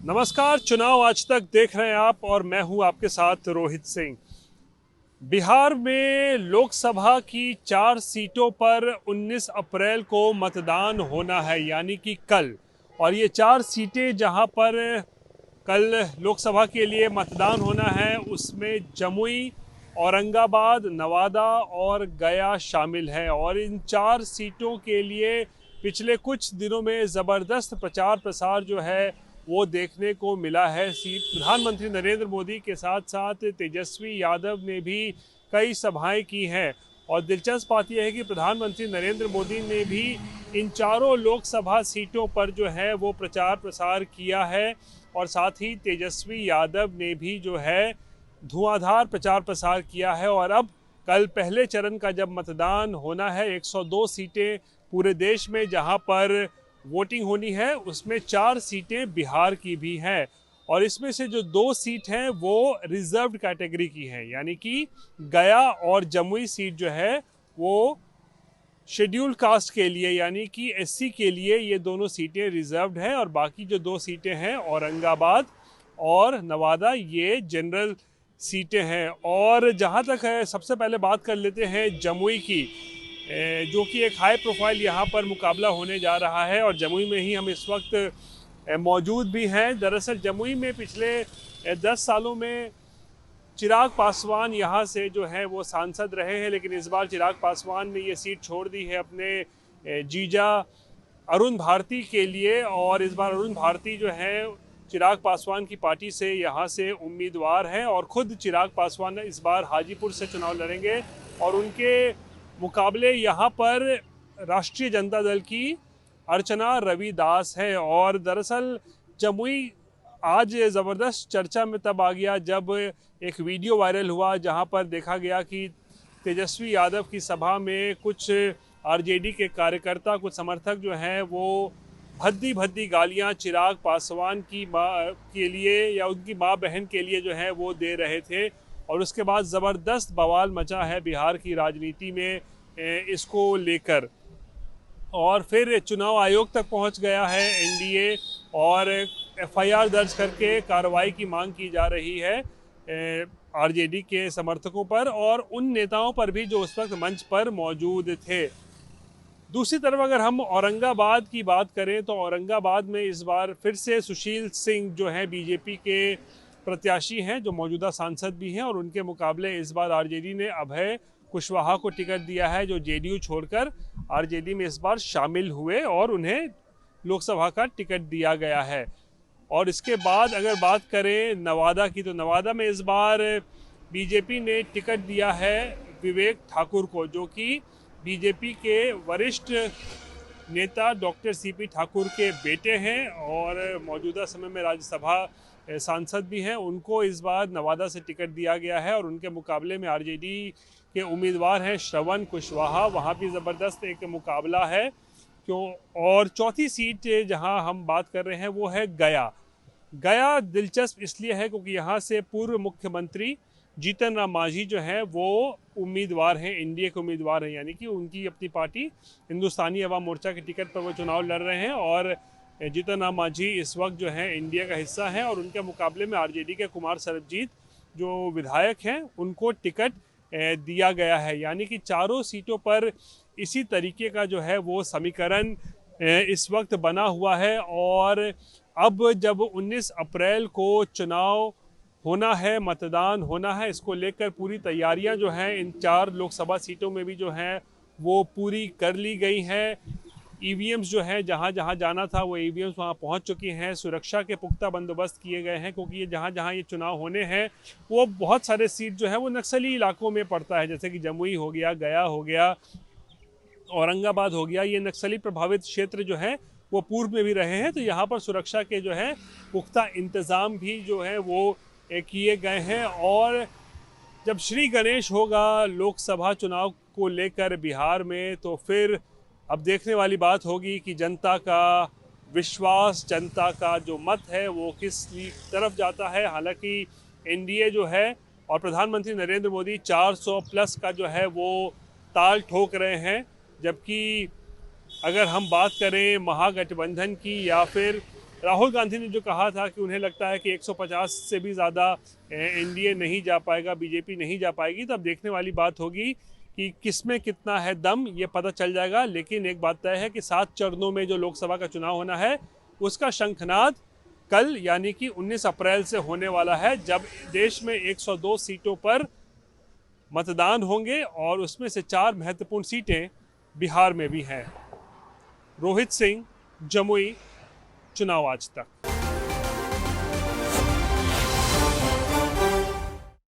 नमस्कार। चुनाव आज तक देख रहे हैं आप और मैं हूं आपके साथ रोहित सिंह। बिहार में लोकसभा की 4 सीटों पर 19 अप्रैल को मतदान होना है, यानी कि कल। और ये 4 सीटें जहां पर कल लोकसभा के लिए मतदान होना है, उसमें जमुई, औरंगाबाद, नवादा और गया शामिल है। और इन 4 सीटों के लिए पिछले कुछ दिनों में ज़बरदस्त प्रचार प्रसार जो है वो देखने को मिला है। प्रधानमंत्री नरेंद्र मोदी के साथ साथ तेजस्वी यादव ने भी कई सभाएं की हैं। और दिलचस्प बात यह है कि प्रधानमंत्री नरेंद्र मोदी ने भी इन चारों लोकसभा सीटों पर जो है वो प्रचार प्रसार किया है। और साथ ही तेजस्वी यादव ने भी जो है धुआंधार प्रचार प्रसार किया है। और अब कल पहले चरण का जब मतदान होना है, 102 सीटें पूरे देश में जहां पर वोटिंग होनी है, उसमें 4 सीटें बिहार की भी हैं। और इसमें से जो 2 सीट हैं वो रिजर्व्ड कैटेगरी की हैं, यानी कि गया और जमुई सीट जो है वो शेड्यूल्ड कास्ट के लिए यानी कि एससी के लिए ये दोनों सीटें रिजर्व्ड हैं। और बाकी जो 2 सीटें हैं औरंगाबाद और नवादा, ये जनरल सीटें हैं। और जहाँ तक है, सबसे पहले बात कर लेते हैं जमुई की, जो कि एक हाई प्रोफाइल यहाँ पर मुकाबला होने जा रहा है। और जमुई में ही हम इस वक्त मौजूद भी हैं। दरअसल जमुई में पिछले 10 सालों में चिराग पासवान यहाँ से जो है वो सांसद रहे हैं, लेकिन इस बार चिराग पासवान ने ये सीट छोड़ दी है अपने जीजा अरुण भारती के लिए। और इस बार अरुण भारती जो है चिराग पासवान की पार्टी से यहाँ से उम्मीदवार हैं। और ख़ुद चिराग पासवान इस बार हाजीपुर से चुनाव लड़ेंगे। और उनके मुकाबले यहाँ पर राष्ट्रीय जनता दल की अर्चना रविदास है। और दरअसल जमुई आज ज़बरदस्त चर्चा में तब आ गया जब एक वीडियो वायरल हुआ, जहाँ पर देखा गया कि तेजस्वी यादव की सभा में कुछ आरजेडी के कार्यकर्ता, कुछ समर्थक जो हैं वो भद्दी भद्दी गालियाँ चिराग पासवान की माँ के लिए या उनकी माँ बहन के लिए जो है वो दे रहे थे। और उसके बाद ज़बरदस्त बवाल मचा है बिहार की राजनीति में इसको लेकर। और फिर चुनाव आयोग तक पहुंच गया है एनडीए, और एफआईआर दर्ज करके कार्रवाई की मांग की जा रही है आरजेडी के समर्थकों पर और उन नेताओं पर भी जो उस वक्त मंच पर मौजूद थे। दूसरी तरफ अगर हम औरंगाबाद की बात करें तो औरंगाबाद में इस बार फिर से सुशील सिंह जो हैं बीजेपी के प्रत्याशी हैं, जो मौजूदा सांसद भी हैं। और उनके मुकाबले इस बार आरजेडी ने अभय कुशवाहा को टिकट दिया है, जो जेडीयू छोड़कर आरजेडी में इस बार शामिल हुए और उन्हें लोकसभा का टिकट दिया गया है। और इसके बाद अगर बात करें नवादा की, तो नवादा में इस बार बीजेपी ने टिकट दिया है विवेक ठाकुर को, जो कि बीजेपी के वरिष्ठ नेता डॉक्टर सीपी ठाकुर के बेटे हैं और मौजूदा समय में राज्यसभा सांसद भी हैं। उनको इस बार नवादा से टिकट दिया गया है। और उनके मुकाबले में आरजेडी के उम्मीदवार हैं श्रवण कुशवाहा। वहाँ भी ज़बरदस्त एक मुकाबला है क्यों। और चौथी सीट जहाँ हम बात कर रहे हैं वो है गया। गया दिलचस्प इसलिए है क्योंकि यहाँ से पूर्व मुख्यमंत्री जीतन राम मांझी जो है वो उम्मीदवार हैं, एनडीए के उम्मीदवार हैं, यानी कि उनकी अपनी पार्टी हिंदुस्तानी अवाम मोर्चा के टिकट पर वो चुनाव लड़ रहे हैं। और जीतन राम मांझी इस वक्त जो है इंडिया का हिस्सा है। और उनके मुकाबले में आरजेडी के कुमार सरबजीत जो विधायक हैं उनको टिकट दिया गया है। यानी कि चारों सीटों पर इसी तरीके का जो है वो समीकरण इस वक्त बना हुआ है। और अब जब 19 अप्रैल को चुनाव होना है, मतदान होना है, इसको लेकर पूरी तैयारियां जो हैं इन 4 लोकसभा सीटों में भी जो हैं वो पूरी कर ली गई हैं। ईवीएम्स जो है जहाँ जहाँ जाना था वो ईवीएम्स वहाँ पहुँच चुकी हैं। सुरक्षा के पुख्ता बंदोबस्त किए गए हैं क्योंकि ये जहाँ जहाँ ये चुनाव होने हैं वो बहुत सारे सीट जो है वो नक्सली इलाकों में पड़ता है, जैसे कि जमुई हो गया, गया हो गया, औरंगाबाद हो गया। ये नक्सली प्रभावित क्षेत्र जो है वो पूर्व में भी रहे हैं। तो यहाँ पर सुरक्षा के जो है पुख्ता इंतज़ाम भी जो है वो किए गए हैं। और जब श्री गणेश होगा लोकसभा चुनाव को लेकर बिहार में, तो फिर अब देखने वाली बात होगी कि जनता का विश्वास, जनता का जो मत है वो किस तरफ जाता है। हालांकि एनडीए जो है और प्रधानमंत्री नरेंद्र मोदी 400 प्लस का जो है वो ताल ठोक रहे हैं, जबकि अगर हम बात करें महागठबंधन की या फिर राहुल गांधी ने जो कहा था कि उन्हें लगता है कि 150 से भी ज़्यादा एनडीए नहीं जा पाएगा, बीजेपी नहीं जा पाएगी, तब देखने वाली बात होगी कि किसमें कितना है दम, ये पता चल जाएगा। लेकिन एक बात तय है कि 7 चरणों में जो लोकसभा का चुनाव होना है उसका शंखनाद कल यानी कि 19 अप्रैल से होने वाला है, जब देश में 102 सीटों पर मतदान होंगे और उसमें से 4 महत्वपूर्ण सीटें बिहार में भी हैं। रोहित सिंह, जमुई, चुनाव आज तक।